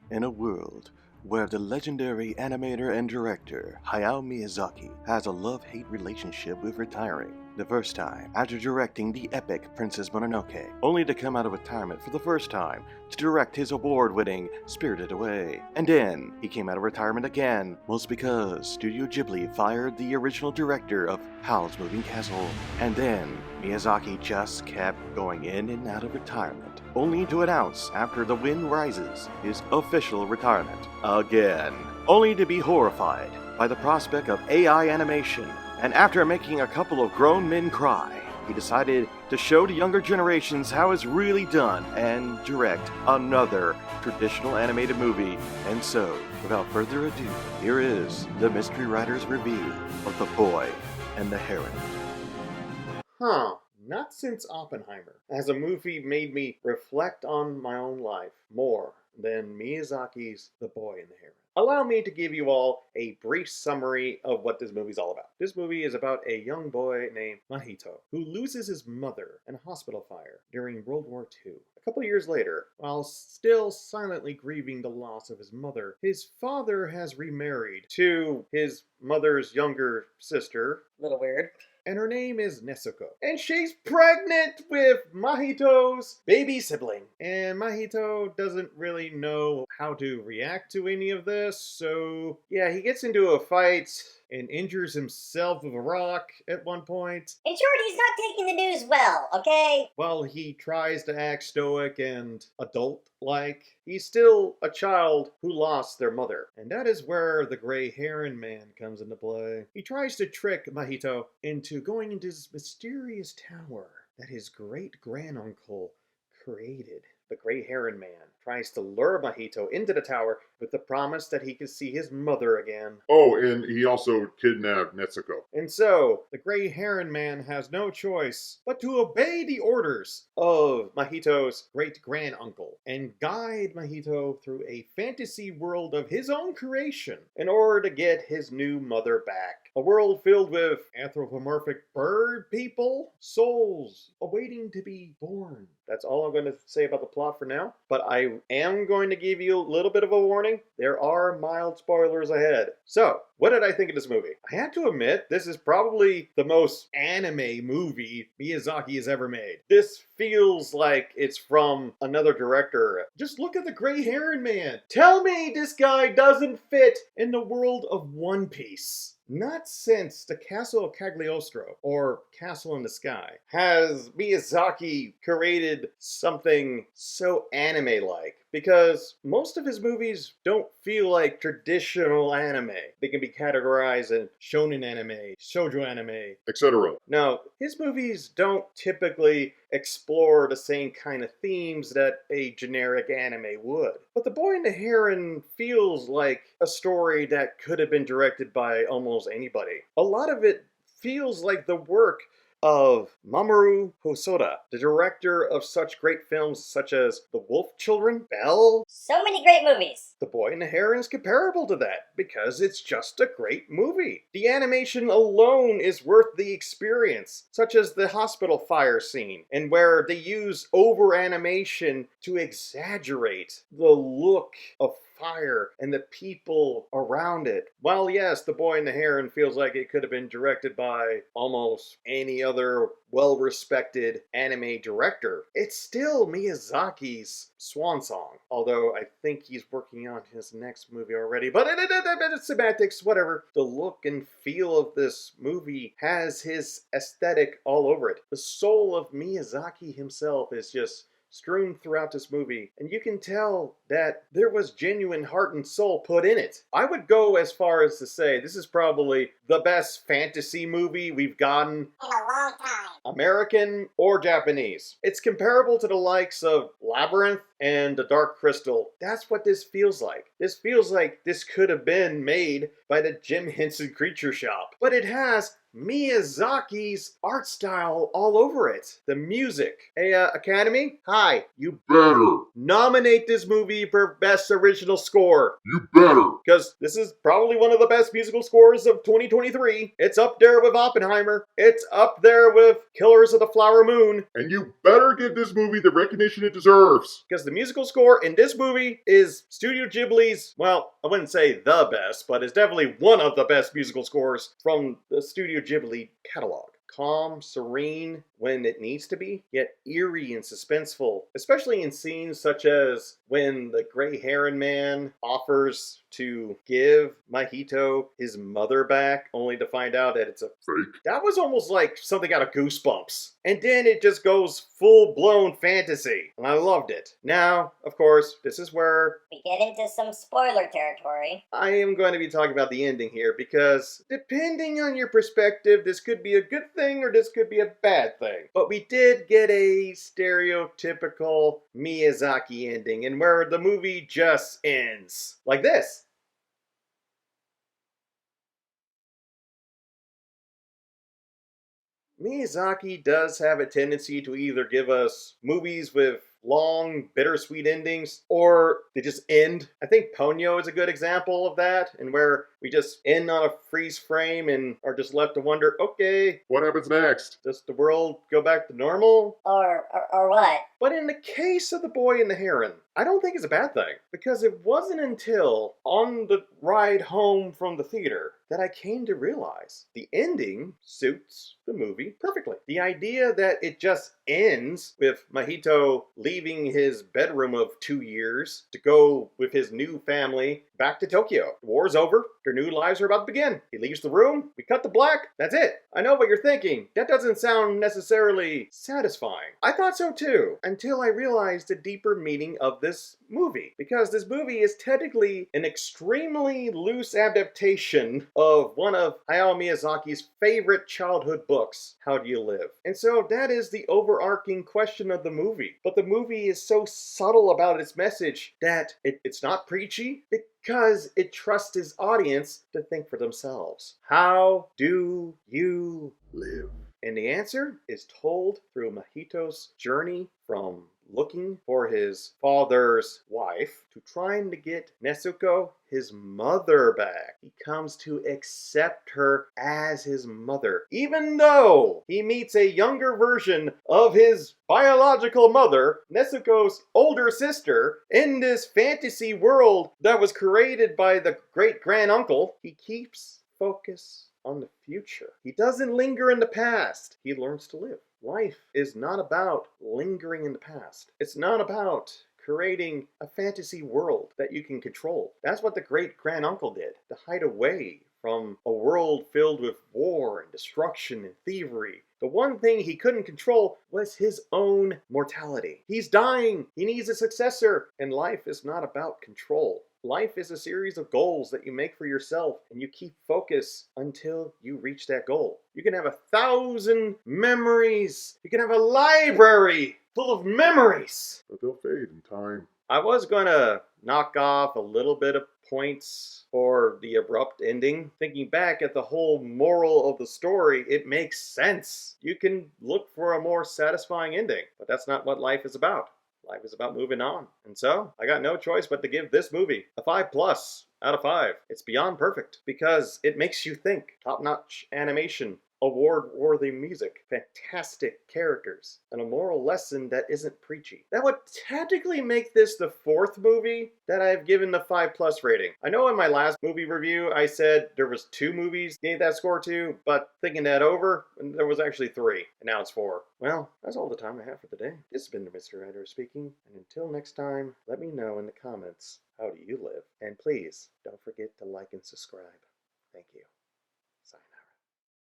In a world where the legendary animator and director Hayao Miyazaki has a love-hate relationship with retiring, the first time after directing the epic Princess Mononoke, only to come out of retirement for the first time to direct his award-winning Spirited Away. And then he came out of retirement again, most because Studio Ghibli fired the original director of Howl's Moving Castle. And then Miyazaki just kept going in and out of retirement, only to announce after The Wind Rises his official retirement again, only to be horrified by the prospect of AI animation. And after making a couple of grown men cry, he decided to show the younger generations how it's really done and direct another traditional animated movie. And so, without further ado, here is the Mystery Writer's review of The Boy and the Heron. Not since Oppenheimer has a movie made me reflect on my own life more than Miyazaki's The Boy and the Heron. Allow me to give you all a brief summary of what this movie's all about. This movie is about a young boy named Mahito who loses his mother in a hospital fire during World War II. A couple years later, while still silently grieving the loss of his mother, his father has remarried to his mother's younger sister. Little weird. And her name is Nezuko. And she's pregnant with Mahito's baby sibling. And Mahito doesn't really know how to react to any of this, so yeah, he gets into a fight and injures himself with a rock at one point. In short, he's not taking the news well, okay? While he tries to act stoic and adult-like, he's still a child who lost their mother. And that is where the Gray Heron Man comes into play. He tries to trick Mahito into going into this mysterious tower that his great-granduncle created. The Gray Heron Man tries to lure Mahito into the tower with the promise that he could see his mother again. Oh, and he also kidnapped Nezuko. And so, the Gray Heron Man has no choice but to obey the orders of Mahito's great-granduncle and guide Mahito through a fantasy world of his own creation in order to get his new mother back. A world filled with anthropomorphic bird people, souls awaiting to be born. That's all I'm going to say about the plot for now, but I am going to give you a little bit of a warning. There are mild spoilers ahead. So, what did I think of this movie? I have to admit, this is probably the most anime movie Miyazaki has ever made. This feels like it's from another director. Just look at the Gray Heron Man. Tell me this guy doesn't fit in the world of One Piece. Not since the Castle of Cagliostro, or Castle in the Sky, has Miyazaki created something so anime-like. Because most of his movies don't feel like traditional anime. They can be categorized in shonen anime, shoujo anime, etc. No, his movies don't typically explore the same kind of themes that a generic anime would. But The Boy and the Heron feels like a story that could have been directed by almost anybody. A lot of it feels like the work of Mamoru Hosoda, the director of such great films such as The Wolf Children, Belle. So many great movies. The Boy and the Heron is comparable to that because it's just a great movie. The animation alone is worth the experience, such as the hospital fire scene, and where they use over-animation to exaggerate the look of fire and the people around it. While yes, The Boy and the Heron feels like it could have been directed by almost any other well-respected anime director, it's still Miyazaki's swan song. Although I think he's working on his next movie already, but it's semantics, whatever. The look and feel of this movie has his aesthetic all over it. The soul of Miyazaki himself is just strewn throughout this movie, and you can tell that there was genuine heart and soul put in it. I would go as far as to say this is probably the best fantasy movie we've gotten in a long time. American or Japanese. It's comparable to the likes of Labyrinth and The Dark Crystal. That's what this feels like. This feels like this could have been made by the Jim Henson Creature Shop. But it has Miyazaki's art style all over it. The music. Hey, Academy? Hi. You Better. nominate this movie for Best Original Score. You better. Because this is probably one of the best musical scores of 2023. It's up there with Oppenheimer. It's up there with Killers of the Flower Moon. And you better give this movie the recognition it deserves. Because the musical score in this movie is Studio Ghibli's, well, I wouldn't say the best, but it's definitely one of the best musical scores from the Studio Ghibli catalog. Calm, serene when it needs to be, yet eerie and suspenseful, especially in scenes such as when the Gray Heron Man offers to give Mahito his mother back, only to find out that it's a Fake. That was almost like something out of Goosebumps. And then it just goes full-blown fantasy, and I loved it. Now, of course, this is where We get into some spoiler territory. I am going to be talking about the ending here, because depending on your perspective, this could be a good thing or this could be a bad thing. But we did get a stereotypical Miyazaki ending, and where the movie just ends. Like this. Miyazaki does have a tendency to either give us movies with long, bittersweet endings, or they just end. I think Ponyo is a good example of that, and where we just end on a freeze frame and are just left to wonder, okay, What happens next? does the world go back to normal? Or what? But in the case of The Boy and the Heron, I don't think it's a bad thing, because it wasn't until on the ride home from the theater that I came to realize the ending suits the movie perfectly. The idea that it just ends with Mahito leaving his bedroom of 2 years to go with his new family back to Tokyo. The war's over. Their new lives are about to begin. He leaves the room. We cut to black. That's it. I know what you're thinking. That doesn't sound necessarily satisfying. I thought so too, until I realized the deeper meaning of this movie. Because this movie is technically an extremely loose adaptation of one of Hayao Miyazaki's favorite childhood books, How Do You Live? And so that is the overarching question of the movie. But the movie is so subtle about its message that it's not preachy, because it trusts its audience to think for themselves. How do you live? And the answer is told through Mahito's journey from looking for his father's wife to trying to get Nezuko, his mother, back. He comes to accept her as his mother, even though he meets a younger version of his biological mother, Nezuko's older sister, in this fantasy world that was created by the great-granduncle. He keeps focus on the future. He doesn't linger in the past. He learns to live. Life is not about lingering in the past. It's not about creating a fantasy world that you can control. That's what the great-granduncle did, to hide away from a world filled with war and destruction and thievery. The one thing he couldn't control was his own mortality. He's dying. He needs a successor. And life is not about control. Life is a series of goals that you make for yourself, and you keep focus until you reach that goal. You can have 1,000 memories. You can have a library full of memories. But they'll fade in time. I was going to knock off a little bit of points for the abrupt ending. Thinking back at the whole moral of the story, it makes sense. You can look for a more satisfying ending, but that's not what life is about. Life is about moving on. And so, I got no choice but to give this movie a 5+ out of 5. It's beyond perfect because it makes you think. Top-notch animation, award-worthy music, fantastic characters, and a moral lesson that isn't preachy. That would technically make this the 4th movie that I've given the 5+ rating. I know in my last movie review I said there was 2 movies gave that score to, but thinking that over, there was actually 3, and now it's 4. Well, that's all the time I have for the day. This has been the Mr. Writer speaking, and until next time, let me know in the comments, how do you live? And please, don't forget to like and subscribe. Thank you. Sign out.